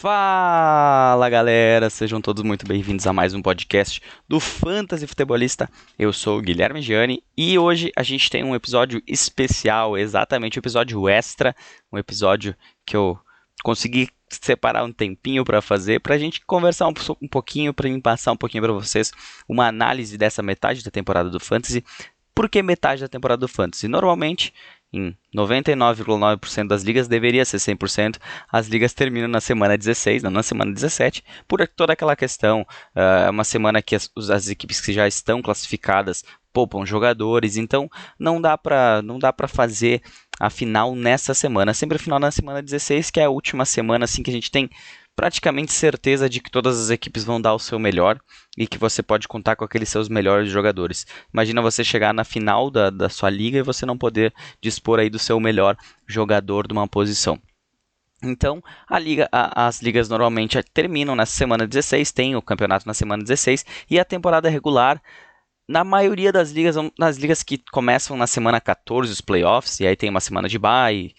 Fala galera, sejam todos muito bem-vindos a mais um podcast do Fantasy Futebolista. Eu sou o Guilherme Gianni e hoje a gente tem um episódio especial, exatamente um episódio extra, um episódio que eu consegui separar um tempinho para fazer, para a gente conversar um pouquinho, para mim passar um pouquinho para vocês uma análise dessa metade da temporada do Fantasy. Por que metade da temporada do Fantasy? Normalmente, em 99,9% das ligas, deveria ser 100%. As ligas terminam na semana 16, não na semana 17, por toda aquela questão. É uma semana que as equipes que já estão classificadas poupam jogadores, então não dá para fazer a final nessa semana. Sempre a final na semana 16, que é a última semana assim que a gente tem praticamente certeza de que todas as equipes vão dar o seu melhor e que você pode contar com aqueles seus melhores jogadores. Imagina você chegar na final da sua liga e você não poder dispor aí do seu melhor jogador de uma posição. Então, as ligas normalmente terminam na semana 16, tem o campeonato na semana 16 e a temporada regular, na maioria das ligas, nas ligas que começam na semana 14, os playoffs, e aí tem uma semana de bye,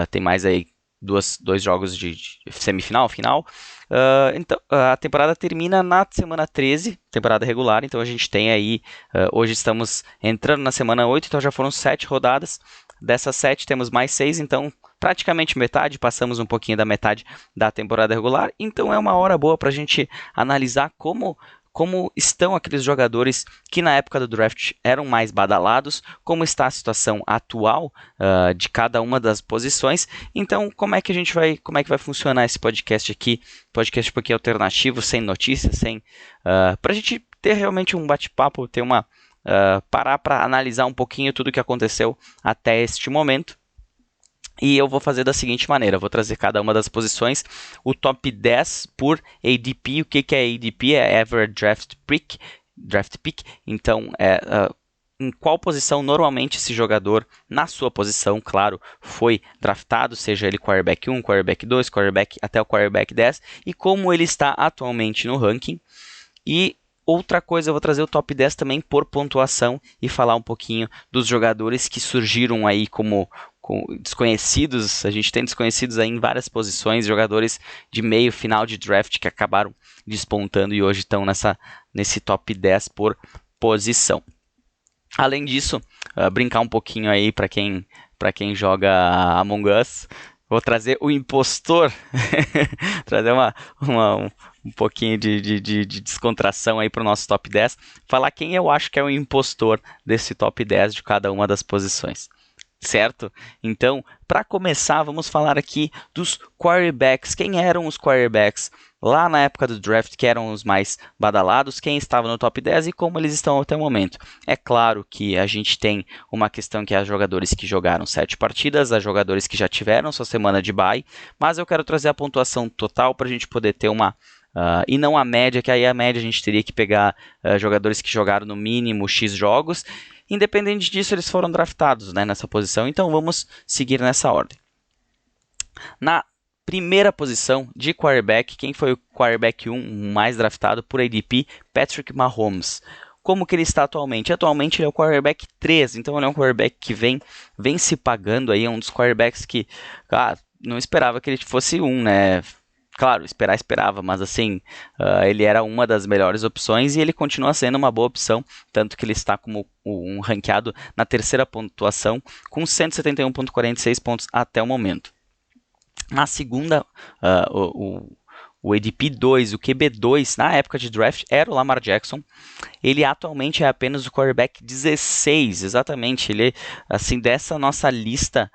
tem mais aí dois jogos de semifinal, final. Então, a temporada termina na semana 13, temporada regular, então a gente tem aí, hoje estamos entrando na semana 8, então já foram 7 rodadas, dessas 7 temos mais 6, então praticamente metade, passamos um pouquinho da metade da temporada regular, então é uma hora boa para a gente analisar como estão aqueles jogadores que na época do draft eram mais badalados, como está a situação atual de cada uma das posições. Então, como é que vai funcionar esse podcast aqui? Podcast um pouquinho alternativo, sem notícias, para a gente ter realmente um bate-papo, ter parar para analisar um pouquinho tudo o que aconteceu até este momento. E eu vou fazer da seguinte maneira, eu vou trazer cada uma das posições, o top 10 por ADP. O que é ADP? É Average Draft Pick. Então, em qual posição normalmente esse jogador, na sua posição, claro, foi draftado, seja ele quarterback 1, quarterback 2, quarterback até o quarterback 10, e como ele está atualmente no ranking. E outra coisa, eu vou trazer o top 10 também por pontuação e falar um pouquinho dos jogadores que surgiram aí como desconhecidos. A gente tem desconhecidos aí em várias posições, jogadores de meio, final de draft que acabaram despontando e hoje estão nesse top 10 por posição. Além disso, brincar um pouquinho aí para quem joga Among Us. Vou trazer o impostor, trazer um pouquinho de descontração aí para o nosso top 10, falar quem eu acho que é o impostor desse top 10 de cada uma das posições. Certo? Então, para começar, vamos falar aqui dos quarterbacks. Quem eram os quarterbacks lá na época do draft, que eram os mais badalados, quem estava no top 10 e como eles estão até o momento. É claro que a gente tem uma questão que é os jogadores que jogaram 7 partidas, os jogadores que já tiveram sua semana de bye, mas eu quero trazer a pontuação total para a gente poder ter e não a média, que aí a média a gente teria que pegar jogadores que jogaram no mínimo X jogos. Independente disso, eles foram draftados, né, nessa posição, então vamos seguir nessa ordem. Na primeira posição de quarterback, quem foi o quarterback 1 mais draftado por ADP? Patrick Mahomes. Como que ele está atualmente? Atualmente ele é o quarterback 3, então ele é um quarterback que vem se pagando aí, é um dos quarterbacks que não esperava que ele fosse né? Claro, esperava, mas assim, ele era uma das melhores opções e ele continua sendo uma boa opção, tanto que ele está como um ranqueado na terceira pontuação, com 171,46 pontos até o momento. Na segunda, o ADP 2, o QB2, na época de draft, era o Lamar Jackson. Ele atualmente é apenas o quarterback 16, exatamente. Ele, assim, dessa nossa lista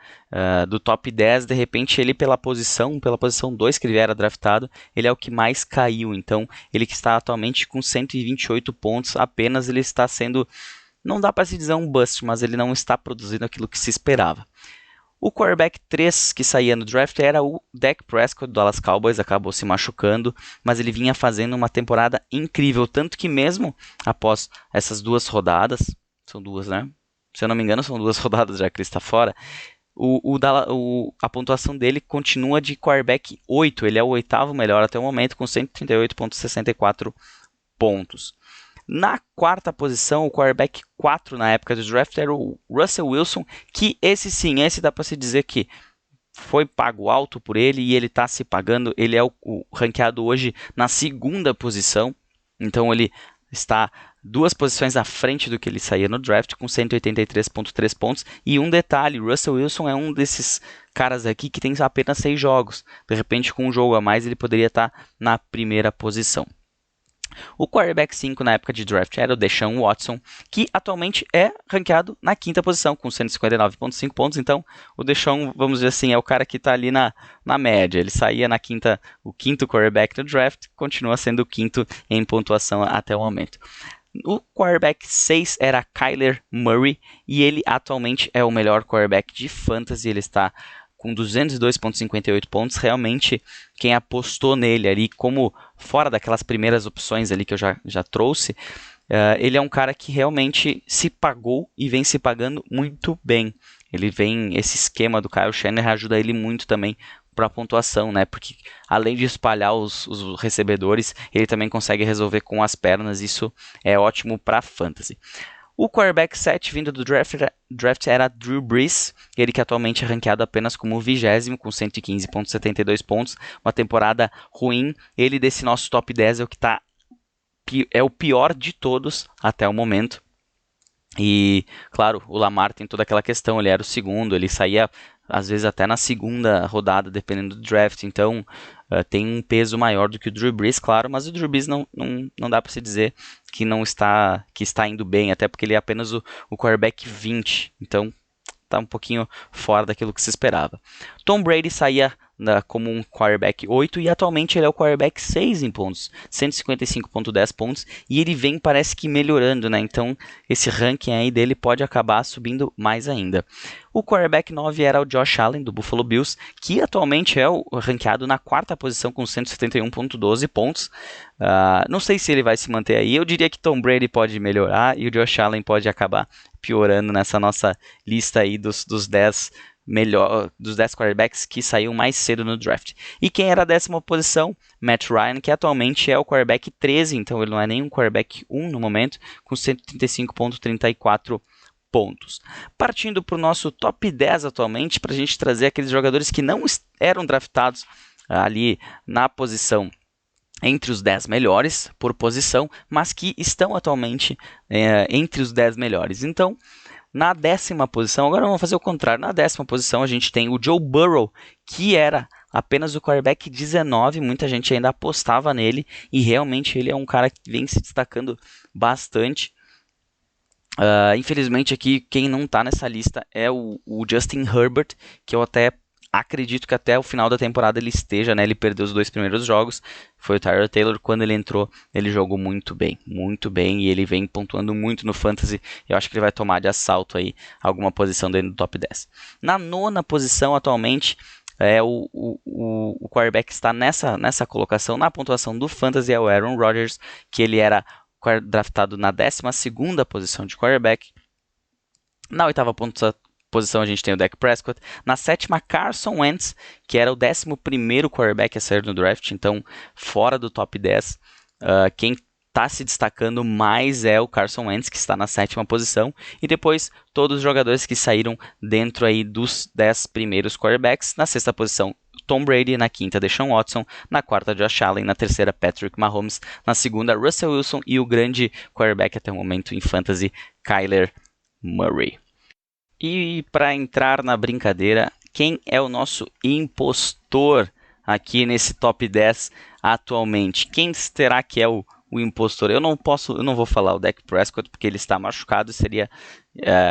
do top 10, de repente ele pela posição 2 que ele era draftado, ele é o que mais caiu. Então, ele que está atualmente com 128 pontos apenas, ele está sendo, não dá para se dizer um bust, mas ele não está produzindo aquilo que se esperava. O quarterback 3 que saía no draft era o Dak Prescott do Dallas Cowboys, acabou se machucando, mas ele vinha fazendo uma temporada incrível, tanto que mesmo após essas 2 rodadas, são 2, né? Se eu não me engano, são 2 rodadas já que ele está fora, a pontuação dele continua de quarterback 8, ele é o 8º melhor até o momento, com 138,64 pontos. Na quarta posição, o quarterback 4 na época do draft era o Russell Wilson, que esse dá para se dizer que foi pago alto por ele e ele está se pagando. Ele é o ranqueado hoje na segunda posição, então ele está 2 posições à frente do que ele saía no draft, com 183,3 pontos. E um detalhe, Russell Wilson é um desses caras aqui que tem apenas 6 jogos. De repente, com um jogo a mais, ele poderia estar na primeira posição. O quarterback 5 na época de draft era o Deshaun Watson, que atualmente é ranqueado na quinta posição, com 159,5 pontos. Então, o Deshaun, vamos dizer assim, é o cara que está ali na média. Ele saía na o quinto quarterback do draft, continua sendo o quinto em pontuação até o momento. O quarterback 6 era Kyler Murray, e ele atualmente é o melhor quarterback de fantasy. Ele está com 202,58 pontos. Realmente, quem apostou nele ali, como fora daquelas primeiras opções ali que eu já trouxe, ele é um cara que realmente se pagou e vem se pagando muito bem. Esse esquema do Kyle Shanahan ajuda ele muito também para a pontuação, né? Porque além de espalhar os recebedores, ele também consegue resolver com as pernas. Isso é ótimo para fantasy. O quarterback 7 vindo do draft era Drew Brees, ele que atualmente é ranqueado apenas como o 20º, com 115,72 pontos, uma temporada ruim. Ele desse nosso top 10 é o pior de todos até o momento. E, claro, o Lamar tem toda aquela questão, ele era o segundo, ele saía às vezes até na segunda rodada, dependendo do draft, então tem um peso maior do que o Drew Brees, claro, mas o Drew Brees não dá para se dizer que está indo bem, até porque ele é apenas o quarterback 20, então está um pouquinho fora daquilo que se esperava. Tom Brady saía como um quarterback 8 e atualmente ele é o quarterback 6 em pontos, 155,10 pontos, e ele vem, parece que melhorando, né? Então esse ranking aí dele pode acabar subindo mais ainda. O quarterback 9 era o Josh Allen, do Buffalo Bills, que atualmente é o ranqueado na 4ª posição com 171,12 pontos. Não sei se ele vai se manter aí. Eu diria que Tom Brady pode melhorar e o Josh Allen pode acabar piorando nessa nossa lista aí dos 10 quarterbacks que saíram mais cedo no draft. E quem era a 10ª posição? Matt Ryan, que atualmente é o quarterback 13, então ele não é nem um quarterback 1 no momento, com 135,34 pontos. Partindo para o nosso top 10 atualmente, para a gente trazer aqueles jogadores que não eram draftados ali na posição entre os 10 melhores por posição, mas que estão atualmente entre os 10 melhores. Então, na 10ª posição, agora vamos fazer o contrário. Na 10ª posição a gente tem o Joe Burrow, que era apenas o quarterback 19, muita gente ainda apostava nele, e realmente ele é um cara que vem se destacando bastante. Infelizmente aqui quem não está nessa lista é o Justin Herbert, que eu até acredito que até o final da temporada ele esteja, né? Ele perdeu os 2 primeiros jogos, foi o Tyrod Taylor. Quando ele entrou, ele jogou muito bem, e ele vem pontuando muito no Fantasy. Eu acho que ele vai tomar de assalto aí alguma posição dentro do top 10. Na 9ª posição atualmente, o quarterback que está nessa colocação, na pontuação do Fantasy, é o Aaron Rodgers, que ele era draftado na 12ª posição de quarterback. Na 8ª posição a gente tem o Dak Prescott. Na 7ª, Carson Wentz, que era o 11º quarterback a sair no draft, então fora do top 10. Quem está se destacando mais é o Carson Wentz, que está na 7ª posição, e depois todos os jogadores que saíram dentro aí dos 10 primeiros quarterbacks. Na 6ª posição, Tom Brady, na 5ª, Deshaun Watson, na 4ª, Josh Allen, na 3ª, Patrick Mahomes, na 2ª, Russell Wilson, e o grande quarterback até o momento em fantasy, Kyler Murray. E para entrar na brincadeira, quem é o nosso impostor aqui nesse top 10 atualmente? Quem será que é o impostor? Eu não vou falar o Dak Prescott porque ele está machucado, seria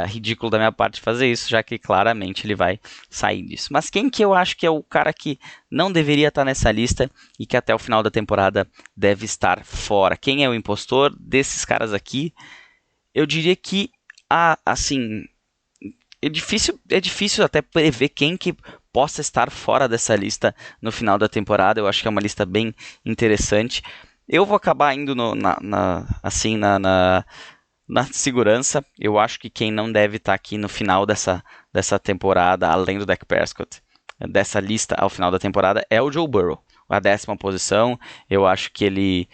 ridículo da minha parte fazer isso, já que claramente ele vai sair disso. Mas quem que eu acho que é o cara que não deveria estar nessa lista e que até o final da temporada deve estar fora? Quem é o impostor desses caras aqui? Eu diria que, assim, é difícil até prever quem que possa estar fora dessa lista no final da temporada. Eu acho que é uma lista bem interessante. Eu vou acabar indo na segurança. Eu acho que quem não deve estar aqui no final dessa temporada, além do Dak Prescott, dessa lista ao final da temporada, é o Joe Burrow. A 10ª posição, eu acho que ele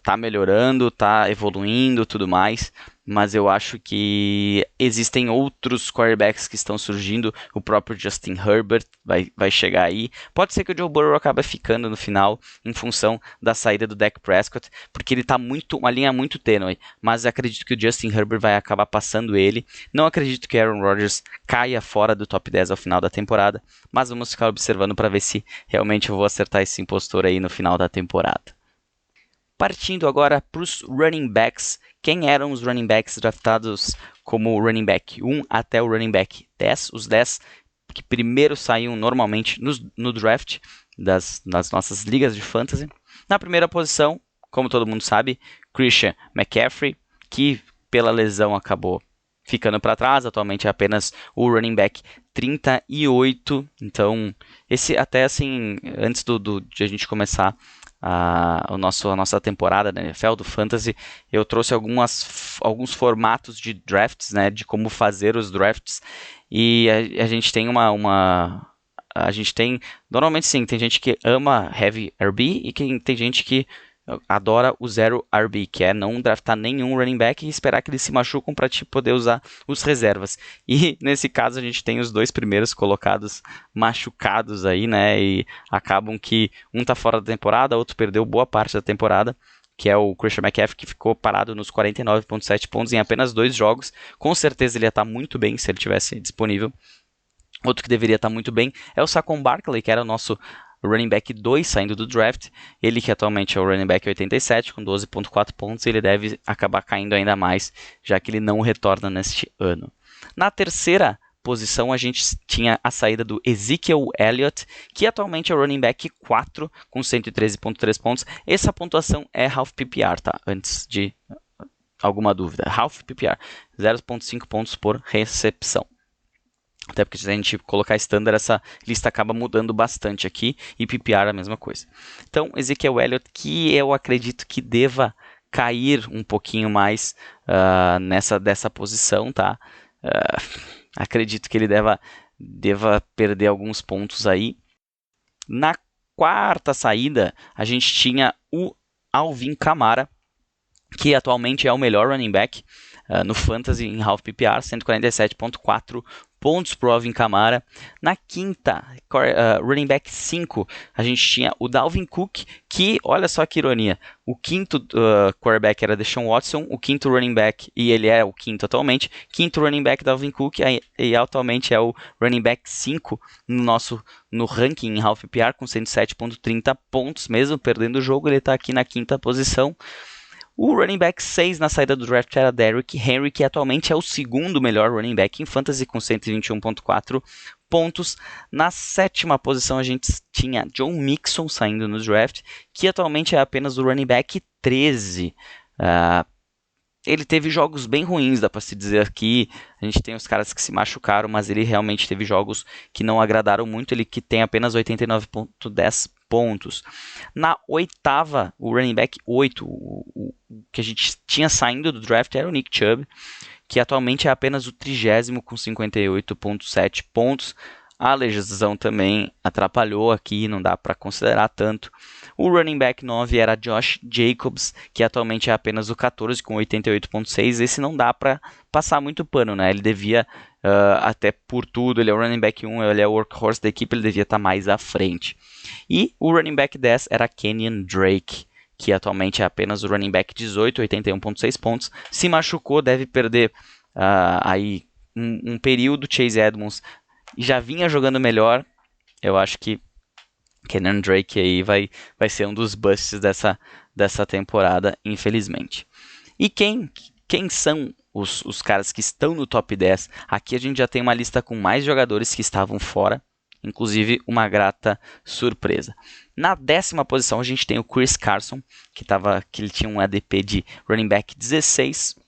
tá melhorando, tá evoluindo, tudo mais, mas eu acho que existem outros quarterbacks que estão surgindo, o próprio Justin Herbert vai chegar aí, pode ser que o Joe Burrow acabe ficando no final, em função da saída do Dak Prescott, porque ele tá uma linha muito tênue, mas acredito que o Justin Herbert vai acabar passando ele, não acredito que Aaron Rodgers caia fora do top 10 ao final da temporada, mas vamos ficar observando para ver se realmente eu vou acertar esse impostor aí no final da temporada. Partindo agora para os running backs, quem eram os running backs draftados como running back 1 até o running back 10, os 10 que primeiro saíam normalmente no draft das nossas ligas de fantasy. Na primeira posição, como todo mundo sabe, Christian McCaffrey, que pela lesão acabou ficando para trás, atualmente é apenas o running back 38, então esse até assim, antes de a gente começar a nossa temporada da NFL, do Fantasy, eu trouxe alguns formatos de drafts, né, de como fazer os drafts, e a gente tem a gente tem, normalmente sim, tem gente que ama Heavy RB e tem gente que adora o zero RB, que é não draftar nenhum running back e esperar que eles se machucam para poder usar os reservas. E nesse caso a gente tem os dois primeiros colocados machucados aí, né? E acabam que um tá fora da temporada, outro perdeu boa parte da temporada, que é o Christian McCaffrey, que ficou parado nos 49,7 pontos em apenas 2 jogos. Com certeza ele ia estar muito bem se ele tivesse disponível. Outro que deveria estar muito bem é o Saquon Barkley, que era o nosso running back 2 saindo do draft. Ele que atualmente é o running back 87, com 12,4 pontos, ele deve acabar caindo ainda mais, já que ele não retorna neste ano. Na terceira posição, a gente tinha a saída do Ezekiel Elliott, que atualmente é o running back 4, com 113,3 pontos. Essa pontuação é half PPR, tá? Antes de alguma dúvida. Half PPR, 0,5 pontos por recepção. Até porque se a gente colocar standard, essa lista acaba mudando bastante aqui, e PPR a mesma coisa. Então, Ezekiel Elliott, que eu acredito que deva cair um pouquinho mais dessa posição, tá? Acredito que ele deva perder alguns pontos aí. Na quarta saída, a gente tinha o Alvin Kamara, que atualmente é o melhor running back no Fantasy em half PPR, 147,4 pontos para o Alvin Kamara. Na quinta, running back 5, a gente tinha o Dalvin Cook, que, olha só que ironia, o quinto quarterback era Deshaun Watson, o quinto running back, e ele é o quinto atualmente, quinto running back Dalvin Cook, e atualmente é o running back 5 no ranking em half PPR, com 107,30 pontos, mesmo perdendo o jogo, ele está aqui na quinta posição. O running back 6 na saída do draft era Derrick Henry, que atualmente é o segundo melhor running back em fantasy, com 121,4 pontos. Na sétima posição a gente tinha Joe Mixon saindo no draft, que atualmente é apenas o running back 13. Ele teve jogos bem ruins, dá para se dizer aqui. A gente tem os caras que se machucaram, mas ele realmente teve jogos que não agradaram muito. Ele que tem apenas 89,10 pontos. Na oitava, o running back 8, o que a gente tinha saindo do draft era o Nick Chubb, que atualmente é apenas o 30º com 58,7 pontos. A lesão também atrapalhou aqui, não dá para considerar tanto. O running back 9 era Josh Jacobs, que atualmente é apenas o 14 com 88,6. Esse não dá para passar muito pano, né? Ele devia, até por tudo, ele é o running back 1, ele é o workhorse da equipe, ele devia estar mais à frente. E o running back 10 era Kenyan Drake, que atualmente é apenas o running back 18, 81,6 pontos. Se machucou, deve perder aí um período. Chase Edmonds já vinha jogando melhor. Eu acho que Kenyan Drake aí vai ser um dos busts dessa temporada, infelizmente. E quem são os caras que estão no top 10? Aqui a gente já tem uma lista com mais jogadores que estavam fora, inclusive uma grata surpresa. Na 10ª posição a gente tem o Chris Carson, que ele tinha um ADP de running back 16.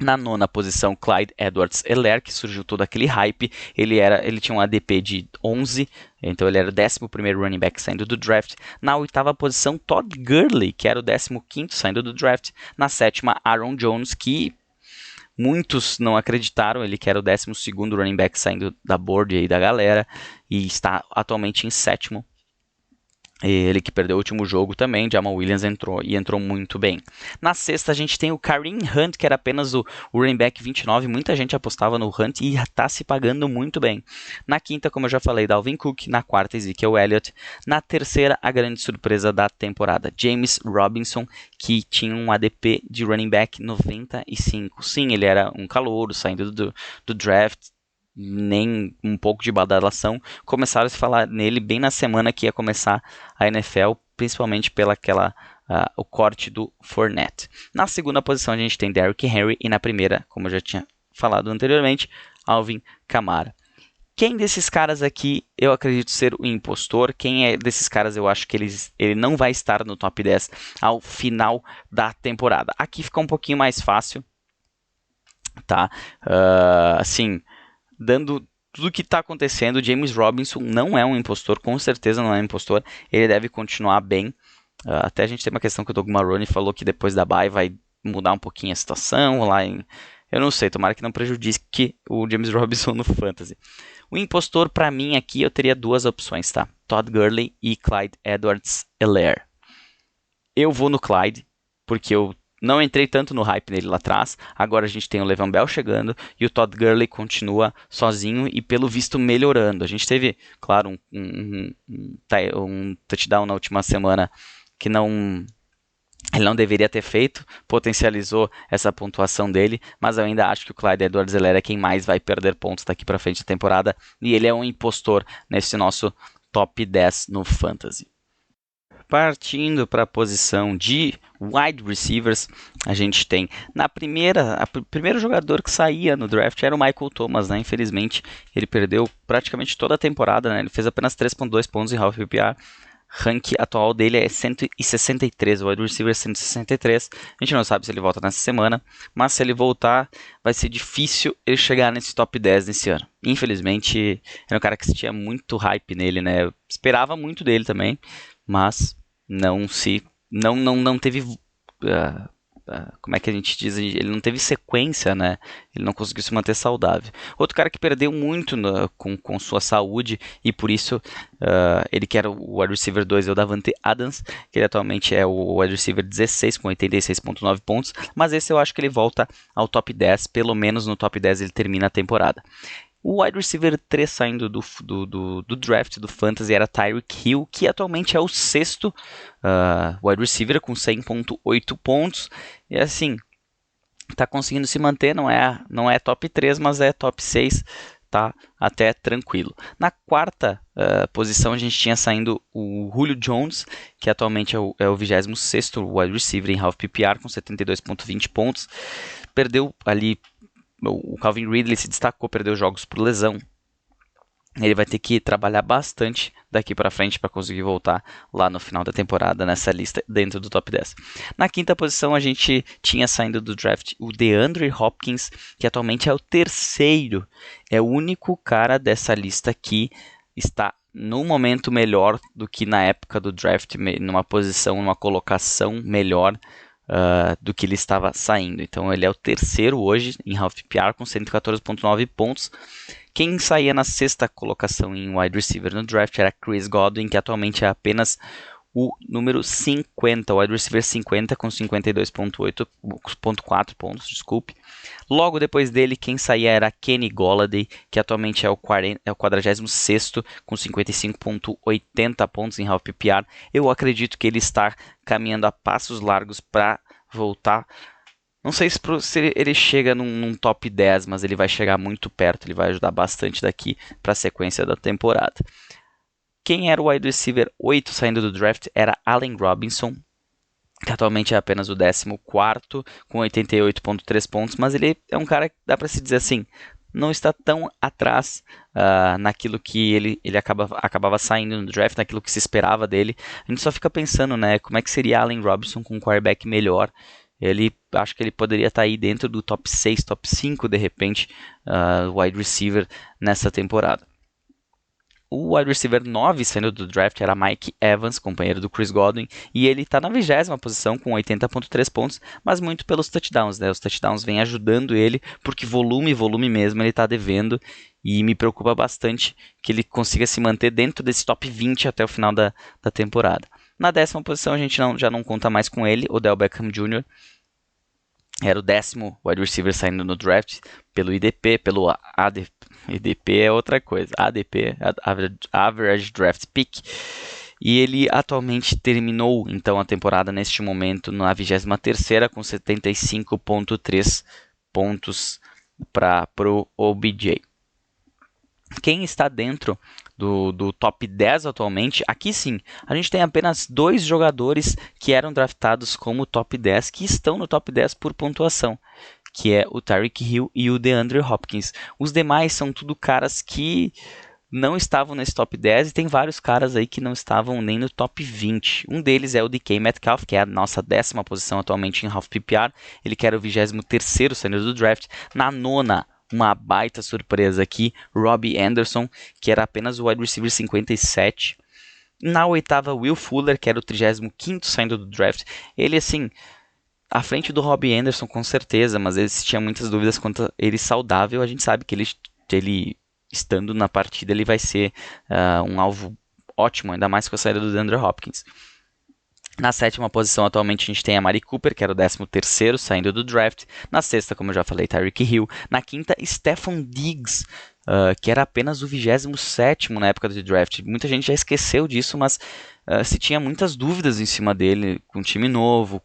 Na 9ª posição, Clyde Edwards-Helaire, que surgiu todo aquele hype. Ele tinha um ADP de 11, então ele era o 11º running back saindo do draft. Na 8ª posição, Todd Gurley, que era o 15º saindo do draft. Na 7ª, Aaron Jones, que muitos não acreditaram, ele que era o 12º running back saindo da board aí da galera, e está atualmente em 7º. Ele que perdeu o último jogo também, Jamal Williams entrou muito bem. Na sexta a gente tem o Kareem Hunt, que era apenas o running back 29, muita gente apostava no Hunt e está se pagando muito bem. Na quinta, como eu já falei, Dalvin Cook, na quarta Ezekiel Elliott, na terceira a grande surpresa da temporada, James Robinson, que tinha um ADP de running back 95. Sim, ele era um calouro, saindo do draft, nem um pouco de badalação. Começaram a se falar nele bem na semana que ia começar a NFL, principalmente o corte do Fournette. Na segunda posição a gente tem Derrick Henry e na primeira, como eu já tinha falado anteriormente, Alvin Kamara. Quem desses caras aqui eu acredito ser o impostor? Quem é desses caras eu acho que ele não vai estar no top 10 ao final da temporada? Aqui fica um pouquinho mais fácil, tá? Assim, dando tudo o que está acontecendo, James Robinson não é um impostor, com certeza não é um impostor, ele deve continuar bem. Até a gente tem uma questão que o Doug Marrone falou que depois da bye vai mudar um pouquinho a situação eu não sei, tomara que não prejudique o James Robinson no Fantasy. O impostor, para mim, aqui eu teria duas opções, tá? Todd Gurley e Clyde Edwards-Helaire. Eu vou no Clyde, porque eu não entrei tanto no hype nele lá atrás. Agora a gente tem o Le'Veon Bell chegando e o Todd Gurley continua sozinho e pelo visto melhorando. A gente teve, claro, um touchdown na última semana que ele não deveria ter feito, potencializou essa pontuação dele, mas eu ainda acho que o Clyde Edwards-Helaire é quem mais vai perder pontos daqui para frente da temporada e ele é um impostor nesse nosso top 10 no Fantasy. Partindo para a posição de wide receivers, a gente tem o primeiro jogador que saía no draft era o Michael Thomas, né? Infelizmente ele perdeu praticamente toda a temporada, né? Ele fez apenas 3.2 pontos em half PPR. Rank atual dele é 163, o wide receiver é 163. A gente não sabe se ele volta nessa semana, mas se ele voltar, vai ser difícil ele chegar nesse top 10 nesse ano. Infelizmente, era um cara que tinha muito hype nele, né? Eu esperava muito dele também, mas não teve como é que a gente diz, ele não teve sequência, né? Ele não conseguiu se manter saudável. Outro cara que perdeu muito com sua saúde e por isso ele que era o wide receiver 2 é o Davante Adams, que ele atualmente é o wide receiver 16 com 86.9 pontos, mas esse eu acho que ele volta ao top 10, pelo menos no top 10 ele termina a temporada. O wide receiver 3 saindo do draft do Fantasy era Tyreek Hill, que atualmente é o sexto wide receiver com 100.8 pontos. E assim, está conseguindo se manter, não é top 3, mas é top 6, tá até tranquilo. Na quarta posição a gente tinha saindo o Julio Jones, que atualmente é o 26º wide receiver em half PPR com 72.20 pontos. Perdeu ali. O Calvin Ridley se destacou, perdeu jogos por lesão. Ele vai ter que trabalhar bastante daqui para frente para conseguir voltar lá no final da temporada nessa lista dentro do top 10. Na quinta posição a gente tinha saindo do draft o DeAndre Hopkins, que atualmente é o terceiro. É o único cara dessa lista que está no momento melhor do que na época do draft, numa posição, numa colocação melhor do que ele estava saindo. Então ele é o terceiro hoje em half PPR com 114.9 pontos. Quem saía na sexta colocação em wide receiver no draft era Chris Godwin, que atualmente é apenas o número 50, o wide receiver 50 com 52.4 pontos, desculpe. Logo depois dele, quem saía era Kenny Golladay, que atualmente é o 46º com 55.80 pontos em half PPR. Eu acredito que ele está caminhando a passos largos para voltar. Não sei se ele chega num top 10, mas ele vai chegar muito perto, ele vai ajudar bastante daqui para a sequência da temporada. Quem era o wide receiver 8 saindo do draft era Allen Robinson, que atualmente é apenas o 14º, com 88.3 pontos, mas ele é um cara que dá para se dizer assim, não está tão atrás naquilo que ele acabava saindo no draft, naquilo que se esperava dele. A gente só fica pensando, né, como é que seria Allen Robinson com um quarterback melhor. Acho que ele poderia estar aí dentro do top 6, top 5, de repente, wide receiver nessa temporada. O wide receiver 9 saindo do draft era Mike Evans, companheiro do Chris Godwin, e ele está na 20ª posição com 80.3 pontos, mas muito pelos touchdowns, né? Os touchdowns vêm ajudando ele, porque volume mesmo ele está devendo, e me preocupa bastante que ele consiga se manter dentro desse top 20 até o final da temporada. Na 10ª posição a gente já não conta mais com ele, Odell Beckham Jr., era o 10º wide receiver saindo no draft pelo IDP, pelo ADP. IDP é outra coisa. ADP, Average Draft Pick. E ele atualmente terminou então a temporada neste momento na 23ª com 75.3 pontos para o OBJ. Quem está dentro do top 10 atualmente, aqui sim, a gente tem apenas 2 jogadores que eram draftados como top 10, que estão no top 10 por pontuação, que é o Tyreek Hill e o DeAndre Hopkins. Os demais são tudo caras que não estavam nesse top 10 e tem vários caras aí que não estavam nem no top 20. Um deles é o DK Metcalf, que é a nossa 10ª posição atualmente em Half PPR. Ele que era o 23º saindo do draft. Na 9ª, uma baita surpresa aqui, Robbie Anderson, que era apenas o wide receiver 57. Na 8ª, Will Fuller, que era o 35º saindo do draft. Ele, assim, à frente do Robbie Anderson, com certeza, mas existiam muitas dúvidas quanto a ele saudável. A gente sabe que ele estando na partida, ele vai ser um alvo ótimo, ainda mais com a saída do DeAndre Hopkins. Na 7ª posição, atualmente, a gente tem a Mari Cooper, que era o 13º, saindo do draft. Na 6ª, como eu já falei, Tyreek Hill. Na 5ª, Stephon Diggs, que era apenas o 27º na época do draft. Muita gente já esqueceu disso, mas se tinha muitas dúvidas em cima dele, com um time novo,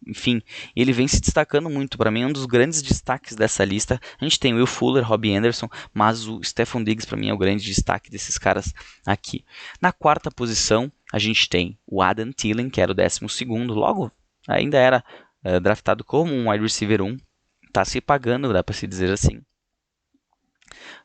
enfim. Ele vem se destacando muito. Para mim, é um dos grandes destaques dessa lista. A gente tem o Will Fuller, Robbie Anderson, mas o Stephon Diggs, para mim, é o grande destaque desses caras aqui. Na 4ª posição, a gente tem o Adam Thielen, que era o 12º, logo ainda era draftado como um wide receiver 1, está se pagando, dá para se dizer assim.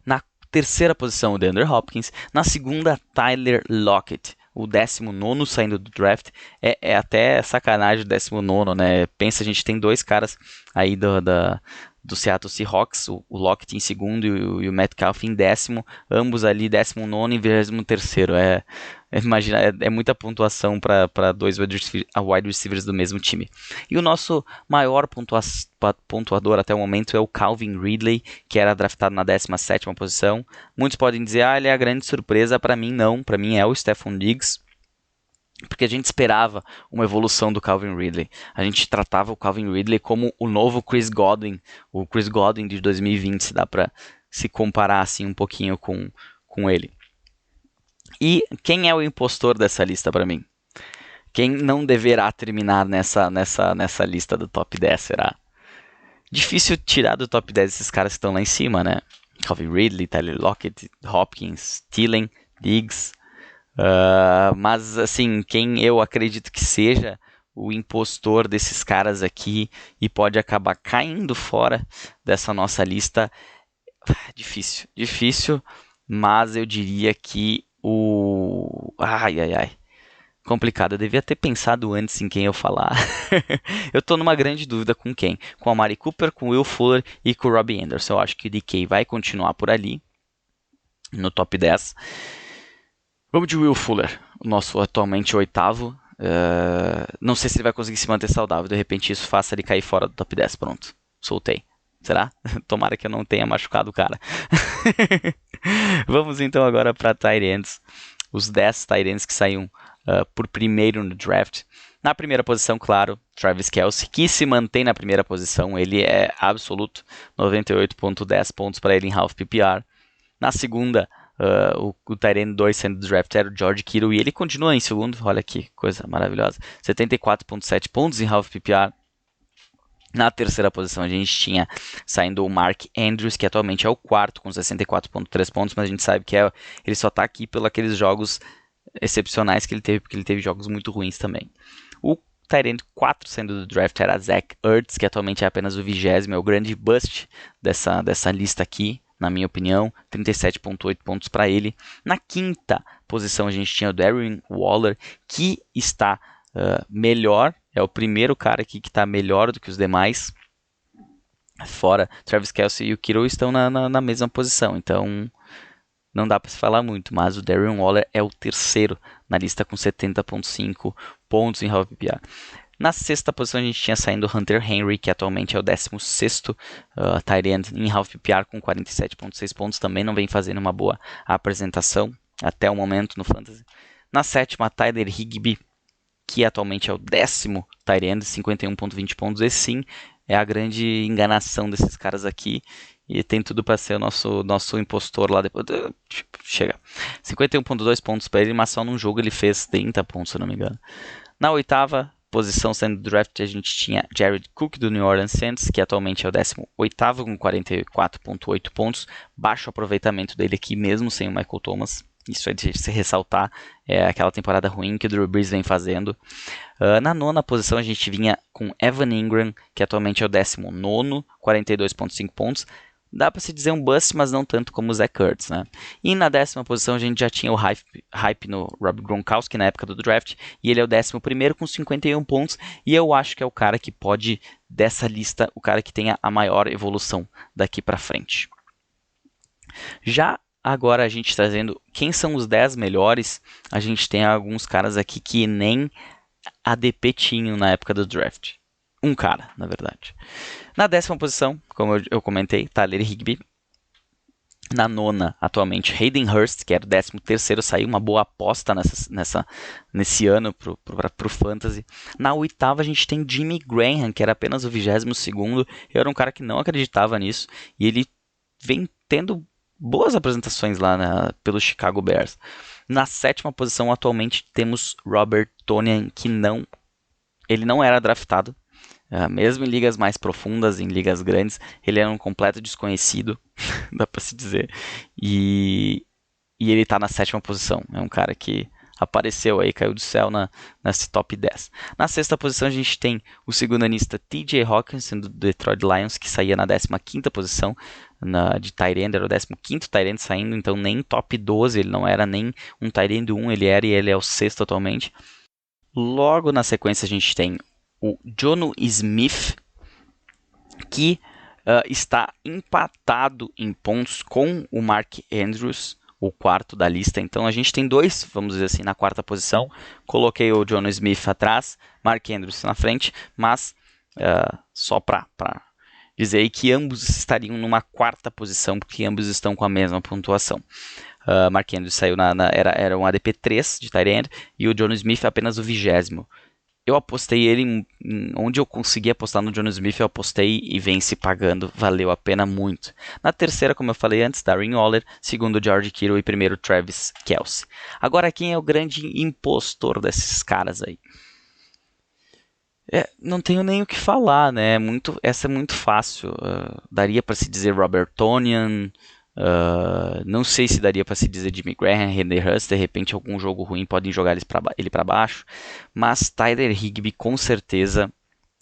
Na 3ª posição, o DeAndre Hopkins. Na 2ª, Tyler Lockett, o 19º saindo do draft. É até sacanagem o 19º, né? Pensa, a gente tem 2 caras aí do Seattle Seahawks, o Lockett em 2º e o Metcalf em 10º, ambos ali 19º e 23º. Imagina, é muita pontuação para 2 wide receivers do mesmo time. E o nosso maior pontuador até o momento é o Calvin Ridley, que era draftado na 17ª posição. Muitos podem dizer, ele é a grande surpresa. Para mim não, para mim é o Stephon Diggs, porque a gente esperava uma evolução do Calvin Ridley. A gente tratava o Calvin Ridley como o novo Chris Godwin, o Chris Godwin de 2020, se dá para se comparar assim um pouquinho com ele. E quem é o impostor dessa lista para mim? Quem não deverá terminar nessa lista do top 10, será? Difícil tirar do top 10 esses caras que estão lá em cima, né? Calvin Ridley, Tyler Lockett, Hopkins, Thielen, Diggs. Mas, assim, quem eu acredito que seja o impostor desses caras aqui e pode acabar caindo fora dessa nossa lista, difícil, mas eu diria que complicado, eu devia ter pensado antes em quem eu falar. Eu tô numa grande dúvida com quem? Com a Mari Cooper, com o Will Fuller e com o Robbie Anderson. Eu acho que o DK vai continuar por ali, no top 10. Vamos de Will Fuller, o nosso atualmente 8º. Não sei se ele vai conseguir se manter saudável. De repente isso faça ele cair fora do top 10. Pronto, soltei. Será? Tomara que eu não tenha machucado o cara. Vamos então agora para tight ends. Os 10 tight ends que saíram por primeiro no draft. Na primeira posição, claro, Travis Kelce, que se mantém na primeira posição. Ele é absoluto, 98.10 pontos para ele em Half PPR. Na segunda, o tight end 2 sendo draft era o George Kittle, e ele continua em segundo. Olha que coisa maravilhosa, 74.7 pontos em Half PPR. Na terceira posição a gente tinha saindo o Mark Andrews, que atualmente é o 4º com 64.3 pontos, mas a gente sabe que ele só está aqui pelos aqueles jogos excepcionais que ele teve, porque ele teve jogos muito ruins também. O tight end 4 sendo do draft era Zach Ertz, que atualmente é apenas o 20º, é o grande bust dessa lista aqui, na minha opinião, 37.8 pontos para ele. Na quinta posição a gente tinha o Darren Waller, que está melhor, é o primeiro cara aqui que está melhor do que os demais. Fora Travis Kelce e o Kittle estão na mesma posição, então não dá para se falar muito, mas o Darren Waller é o terceiro na lista com 70,5 pontos em half PPR. Na sexta posição a gente tinha saindo o Hunter Henry, que atualmente é o 16º tight end em half PPR com 47,6 pontos, também não vem fazendo uma boa apresentação até o momento no Fantasy. Na sétima, Tyler Higbee, que atualmente é o 10º tight end, 51,20 pontos. Esse sim é a grande enganação desses caras aqui. E tem tudo para ser o nosso impostor lá depois. Chega. 51,2 pontos para ele, mas só num jogo ele fez 30 pontos, se eu não me engano. Na oitava posição sendo draft, a gente tinha Jared Cook do New Orleans Saints, que atualmente é o 18º com 44,8 pontos. Baixo aproveitamento dele aqui, mesmo sem o Michael Thomas. Isso é de se ressaltar, é aquela temporada ruim que o Drew Brees vem fazendo. Na nona posição a gente vinha com Evan Ingram, que atualmente é o 19º, 42,5 pontos. Dá para se dizer um bust, mas não tanto como o Zach Ertz, né? E na décima posição a gente já tinha o hype no Rob Gronkowski na época do draft, e ele é o 11º com 51 pontos, e eu acho que é o cara que pode, dessa lista, o cara que tenha a maior evolução daqui para frente. Já agora a gente trazendo quem são os 10 melhores, a gente tem alguns caras aqui que nem ADP tinham na época do draft. Um cara, na verdade. Na décima posição, como eu comentei, Tyler Higbee. Na nona, atualmente, Hayden Hurst, que era o 13º, saiu uma boa aposta nesse ano pro Fantasy. Na oitava, a gente tem Jimmy Graham, que era apenas o 22º. Eu era um cara que não acreditava nisso. E ele vem tendo boas apresentações lá pelo Chicago Bears. Na sétima posição, atualmente, temos Robert Tonyan, que ele não era draftado. Mesmo em ligas mais profundas, em ligas grandes, ele era um completo desconhecido, dá pra se dizer. E ele tá na sétima posição. É um cara que apareceu aí, caiu do céu nesse top 10. Na sexta posição a gente tem o segundanista TJ Hawkinson do Detroit Lions, que saía na 15ª posição de tight end, era o 15º tight end saindo, então nem top 12, ele não era nem um tight end 1, ele é o sexto atualmente. Logo na sequência a gente tem o Jonnu Smith, que está empatado em pontos com o Mark Andrews, o quarto da lista. Então a gente tem dois, vamos dizer assim, na quarta posição. Coloquei o Jonnu Smith atrás, Mark Andrews na frente, mas só para dizer aí que ambos estariam numa quarta posição, porque ambos estão com a mesma pontuação. Mark Andrews saiu era um ADP 3 de tight end e o Jonnu Smith apenas o 20º. Eu apostei ele onde eu consegui apostar no Jonnu Smith, eu apostei e vem se pagando, valeu a pena muito. Na terceira, como eu falei antes, Darren Waller, segundo George Kittle e primeiro Travis Kelce. Agora, quem é o grande impostor desses caras aí? Não tenho nem o que falar, né? Essa é muito fácil. Daria para se dizer Robert Tonyan, não sei se daria para se dizer Jimmy Graham, Hayden Hurst, de repente algum jogo ruim podem jogar ele para baixo, mas Tyler Higbee com certeza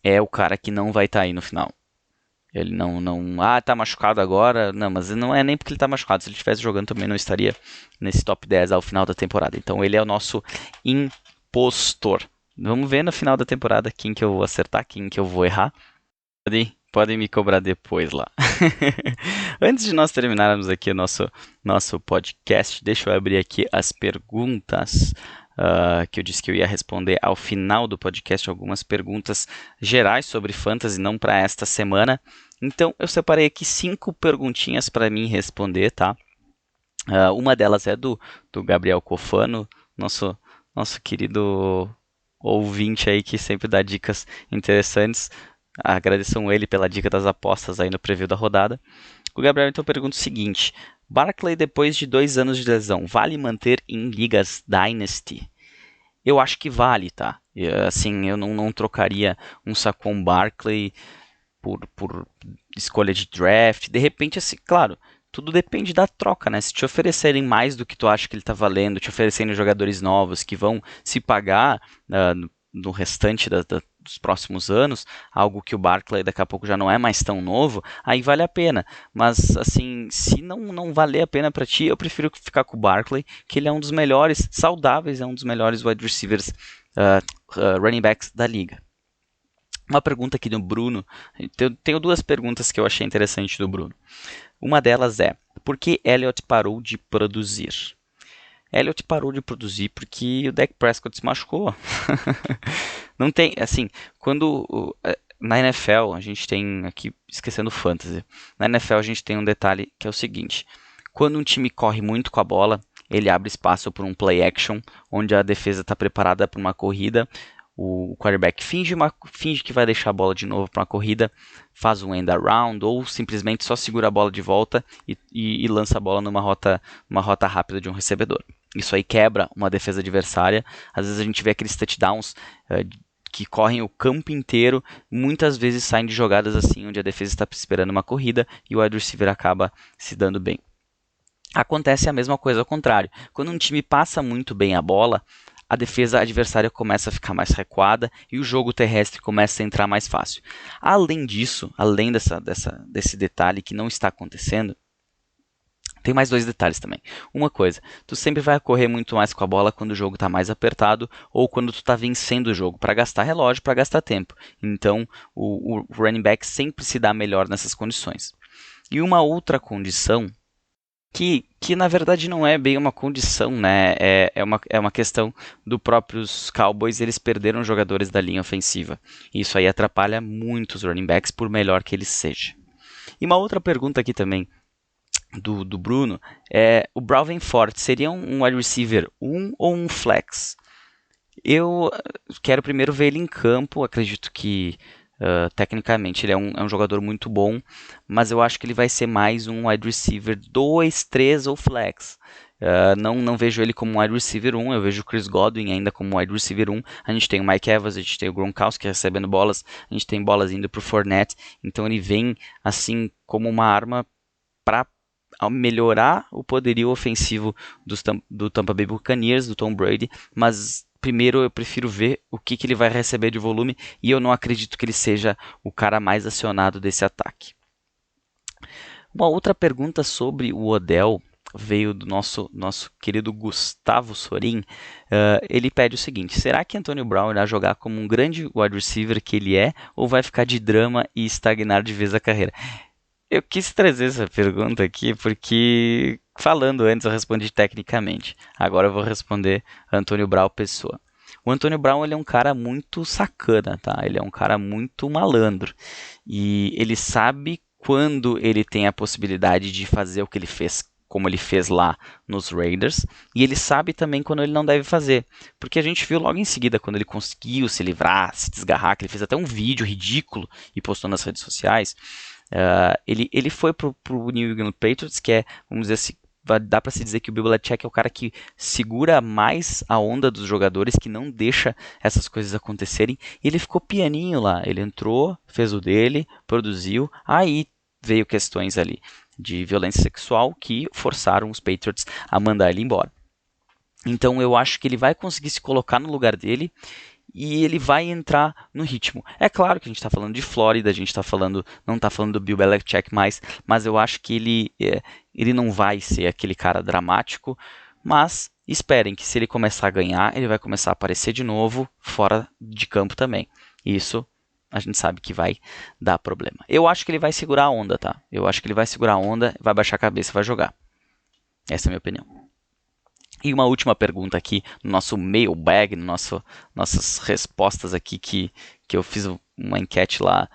é o cara que não vai estar aí no final. Ele não, tá machucado agora, não, mas não é nem porque ele tá machucado, se ele estivesse jogando também não estaria nesse top 10 ao final da temporada, então ele é o nosso impostor. Vamos ver no final da temporada quem que eu vou acertar, quem que eu vou errar. Podem me cobrar depois lá. Antes de nós terminarmos aqui o nosso podcast, deixa eu abrir aqui as perguntas que eu disse que eu ia responder ao final do podcast, algumas perguntas gerais sobre Fantasy, não para esta semana. Então, eu separei aqui 5 perguntinhas para mim responder, tá? Uma delas é do Gabriel Cofano, nosso querido ouvinte aí que sempre dá dicas interessantes. Agradeçam ele pela dica das apostas aí no preview da rodada. O Gabriel então pergunta o seguinte: Barkley depois de 2 anos de lesão, vale manter em ligas Dynasty? Eu acho que vale, tá? Assim, eu não trocaria um Saquon Barkley por escolha de draft. De repente, assim, claro, tudo depende da troca, né? Se te oferecerem mais do que tu acha que ele tá valendo, te oferecendo jogadores novos que vão se pagar no restante dos próximos anos, algo que o Barkley daqui a pouco já não é mais tão novo, aí vale a pena. Mas, assim, se não valer a pena para ti, eu prefiro ficar com o Barkley, que ele é um dos melhores, saudáveis, é um dos melhores wide receivers, running backs da liga. Uma pergunta aqui do Bruno, tenho 2 perguntas que eu achei interessante do Bruno. Uma delas é, por que Elliott parou de produzir? Elliott parou de produzir porque o Dak Prescott se machucou. Não tem, assim, na NFL, a gente tem, aqui esquecendo o fantasy, na NFL a gente tem um detalhe que é o seguinte, quando um time corre muito com a bola, ele abre espaço para um play action, onde a defesa está preparada para uma corrida, o quarterback finge que vai deixar a bola de novo para uma corrida, faz um end around ou simplesmente só segura a bola de volta e lança a bola numa rota rápida de um recebedor. Isso aí quebra uma defesa adversária. Às vezes a gente vê aqueles touchdowns que correm o campo inteiro, muitas vezes saem de jogadas assim, onde a defesa está esperando uma corrida e o wide receiver acaba se dando bem. Acontece a mesma coisa ao contrário. Quando um time passa muito bem a bola, a defesa adversária começa a ficar mais recuada e o jogo terrestre começa a entrar mais fácil. Além disso, além desse detalhe que não está acontecendo, tem mais dois detalhes também. Uma coisa, tu sempre vai correr muito mais com a bola quando o jogo está mais apertado ou quando tu está vencendo o jogo, para gastar relógio, para gastar tempo. Então, o running back sempre se dá melhor nessas condições. E uma outra condição que na verdade não é bem uma condição, né? É uma questão do próprios Cowboys, eles perderam jogadores da linha ofensiva. Isso aí atrapalha muito os running backs, por melhor que eles sejam. E uma outra pergunta aqui também do Bruno é: o Browning Ford seria um wide receiver 1 ou um flex? Eu quero primeiro ver ele em campo, acredito que tecnicamente ele é um jogador muito bom, mas eu acho que ele vai ser mais um wide receiver 2, 3 ou flex. Não vejo ele como um wide receiver 1, eu vejo o Chris Godwin ainda como wide receiver 1. A gente tem o Mike Evans, a gente tem o Gronkowski recebendo bolas, a gente tem bolas indo para o Fournette, então ele vem assim como uma arma para melhorar o poderio ofensivo do Tampa Bay Buccaneers, do Tom Brady, mas primeiro eu prefiro ver o que ele vai receber de volume e eu não acredito que ele seja o cara mais acionado desse ataque. Uma outra pergunta sobre o Odell veio do nosso querido Gustavo Sorin. Ele pede o seguinte: será que Antonio Brown irá jogar como um grande wide receiver que ele é, ou vai ficar de drama e estagnar de vez a carreira? Eu quis trazer essa pergunta aqui porque, falando antes, eu respondi tecnicamente. Agora eu vou responder Antônio Brown pessoa. O Antônio Brown, ele é um cara muito sacana, tá? Ele é um cara muito malandro. E ele sabe quando ele tem a possibilidade de fazer o que ele fez, como ele fez lá nos Raiders. E ele sabe também quando ele não deve fazer. Porque a gente viu logo em seguida, quando ele conseguiu se livrar, se desgarrar, que ele fez até um vídeo ridículo e postou nas redes sociais. Ele foi pro New England Patriots, que é, vamos dizer assim, dá para se dizer que o Bill Belichick é o cara que segura mais a onda dos jogadores, que não deixa essas coisas acontecerem. E ele ficou pianinho lá, ele entrou, fez o dele, produziu, aí veio questões ali de violência sexual que forçaram os Patriots a mandar ele embora. Então eu acho que ele vai conseguir se colocar no lugar dele e ele vai entrar no ritmo. É claro que a gente está falando de Flórida, a gente não está falando do Bill Belichick mais, mas eu acho que ele não vai ser aquele cara dramático, mas esperem que se ele começar a ganhar, ele vai começar a aparecer de novo fora de campo também. Isso a gente sabe que vai dar problema. Eu acho que ele vai segurar a onda, tá? Eu acho que ele vai segurar a onda, vai baixar a cabeça e vai jogar. Essa é a minha opinião. E uma última pergunta aqui no nosso mailbag, nossas respostas aqui que eu fiz uma enquete lá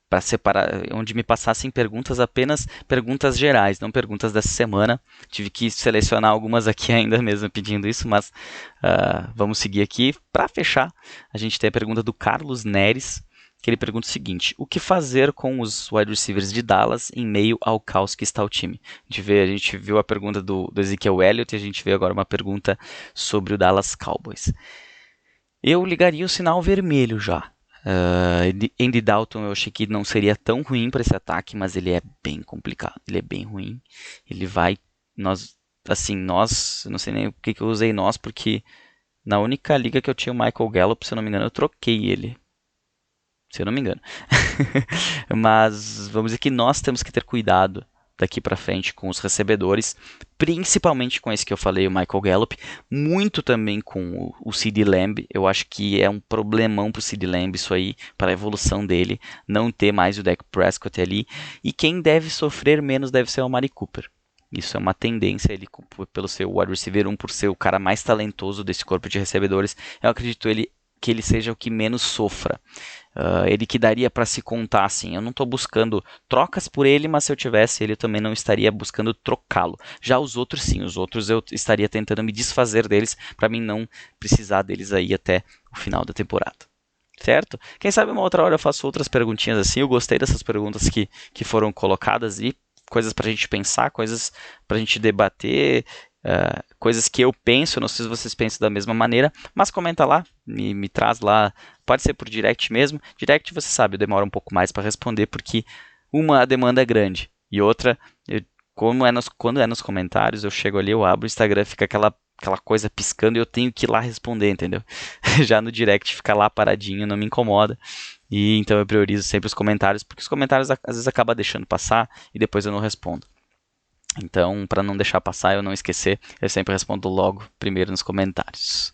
para separar, onde me passassem perguntas, apenas perguntas gerais, não perguntas dessa semana. Tive que selecionar algumas aqui ainda mesmo pedindo isso, mas vamos seguir aqui. Para fechar, a gente tem a pergunta do Carlos Neres, que ele pergunta o seguinte: o que fazer com os wide receivers de Dallas em meio ao caos que está o time? A gente viu a pergunta do Ezekiel Elliott e a gente vê agora uma pergunta sobre o Dallas Cowboys. Eu ligaria o sinal vermelho já. Andy Dalton eu achei que não seria tão ruim para esse ataque, mas ele é bem complicado, ele é bem ruim. Ele vai, nós, não sei nem o que eu usei nós, porque na única liga que eu tinha o Michael Gallup, se eu não me engano, eu troquei ele. Se eu não me engano. Mas vamos dizer que nós temos que ter cuidado daqui para frente com os recebedores, principalmente com esse que eu falei, o Michael Gallup, muito também com o CeeDee Lamb. Eu acho que é um problemão para o CeeDee Lamb isso aí, para a evolução dele, não ter mais o Dak Prescott ali, e quem deve sofrer menos deve ser o Amari Cooper. Isso é uma tendência, ele pelo seu wide receiver 1, por ser o cara mais talentoso desse corpo de recebedores, eu acredito que ele seja o que menos sofra. Ele que daria para se contar assim. Eu não estou buscando trocas por ele, mas se eu tivesse ele, eu também não estaria buscando trocá-lo. Já os outros sim, os outros eu estaria tentando me desfazer deles para mim não precisar deles aí até o final da temporada. Certo? Quem sabe uma outra hora eu faço outras perguntinhas assim. Eu gostei dessas perguntas que foram colocadas e coisas para a gente pensar, coisas para a gente debater, coisas que eu penso, não sei se vocês pensam da mesma maneira, mas comenta lá, me traz lá, pode ser por direct mesmo. Direct, você sabe, demora um pouco mais para responder, porque a demanda é grande, e outra, quando é nos comentários, eu chego ali, eu abro o Instagram, fica aquela coisa piscando e eu tenho que ir lá responder, entendeu? Já no direct fica lá paradinho, não me incomoda. E então eu priorizo sempre os comentários, porque os comentários às vezes acaba deixando passar e depois eu não respondo. Então, para não deixar passar e eu não esquecer, eu sempre respondo logo primeiro nos comentários.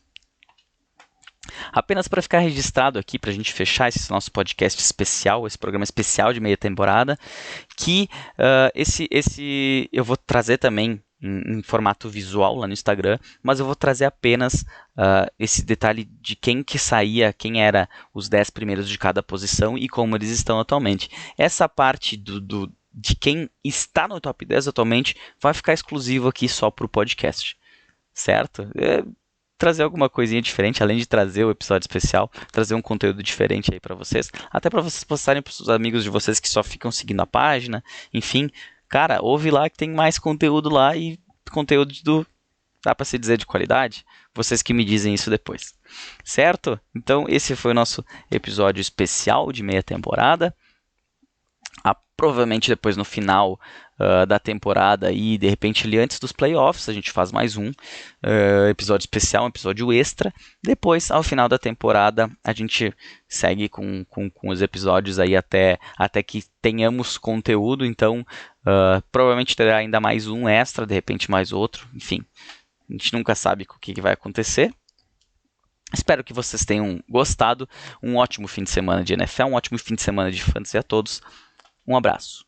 Apenas para ficar registrado aqui, para a gente fechar esse nosso podcast especial, esse programa especial de meia temporada, que esse eu vou trazer também em formato visual lá no Instagram, mas eu vou trazer apenas esse detalhe de quem que saía, quem era os 10 primeiros de cada posição e como eles estão atualmente. Essa parte de quem está no top 10 atualmente vai ficar exclusivo aqui só para o podcast, certo? Trazer alguma coisinha diferente, além de trazer o episódio especial, trazer um conteúdo diferente aí para vocês, até para vocês postarem para os amigos de vocês que só ficam seguindo a página, enfim, cara, ouve lá que tem mais conteúdo lá e conteúdo dá para se dizer de qualidade, vocês que me dizem isso depois, certo? Então esse foi o nosso episódio especial de meia temporada. Provavelmente depois no final da temporada e de repente ali antes dos playoffs a gente faz mais um episódio especial, um episódio extra. Depois, ao final da temporada, a gente segue com os episódios aí até que tenhamos conteúdo. Então, provavelmente terá ainda mais um extra, de repente mais outro. Enfim, a gente nunca sabe o que vai acontecer. Espero que vocês tenham gostado. Um ótimo fim de semana de NFL, um ótimo fim de semana de fantasy a todos. Um abraço.